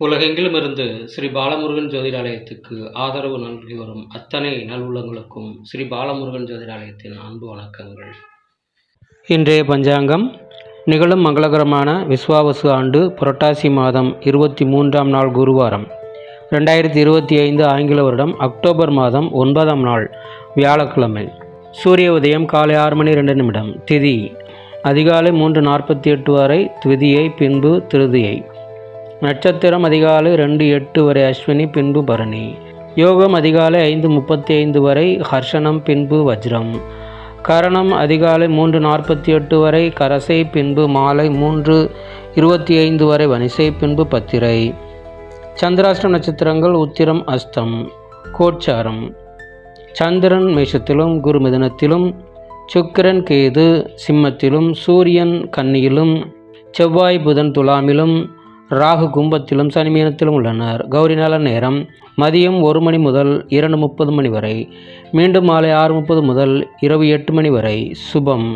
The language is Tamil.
உலகெங்கிலுமிருந்து ஸ்ரீ பாலமுருகன் ஜோதிடாலயத்துக்கு ஆதரவு நல்கி வரும் அத்தனை நல்வுள்ளங்களுக்கும் ஸ்ரீ பாலமுருகன் ஜோதிடாலயத்தின் அன்பு வணக்கங்கள். இன்றைய பஞ்சாங்கம் நிகழும் மங்களகரமான விஸ்வாவசு ஆண்டு புரட்டாசி மாதம் 23ஆம் நாள் குருவாரம், 2025 ஆங்கில வருடம் அக்டோபர் மாதம் 9ஆம் நாள் வியாழக்கிழமை. சூரிய உதயம் காலை 6 மணி 2 நிமிடம். திதி அதிகாலை 3:48 வரை திதியை, பின்பு திருதியை. நட்சத்திரம் அதிகாலை 2:08 வரை அஸ்வினி, பின்பு பரணி. யோகம் அதிகாலை 5:35 வரை ஹர்ஷனம், பின்பு வஜ்ரம். கரணம் அதிகாலை 3:48 வரை கரசை, பின்பு மாலை 3:25 வரை வனிசை, பின்பு பத்திரை. சந்திராஷ்டம் நட்சத்திரங்கள் உத்திரம், அஸ்தம். கோட்சாரம் சந்திரன் மேஷத்திலும், குரு மிதுனத்திலும், சுக்கிரன் கேது சிம்மத்திலும், சூரியன் கன்னியிலும், செவ்வாய் புதன் துலாமிலும், ராகு கும்பத்திலும், சனி மீனத்திலும் உள்ளனர். கௌரி நல்ல நேரம் மதியம் 1 மணி முதல் 2:30 மணி வரை, மீண்டும் மாலை 6:30 முதல் இரவு 8 மணி வரை. சுபம்.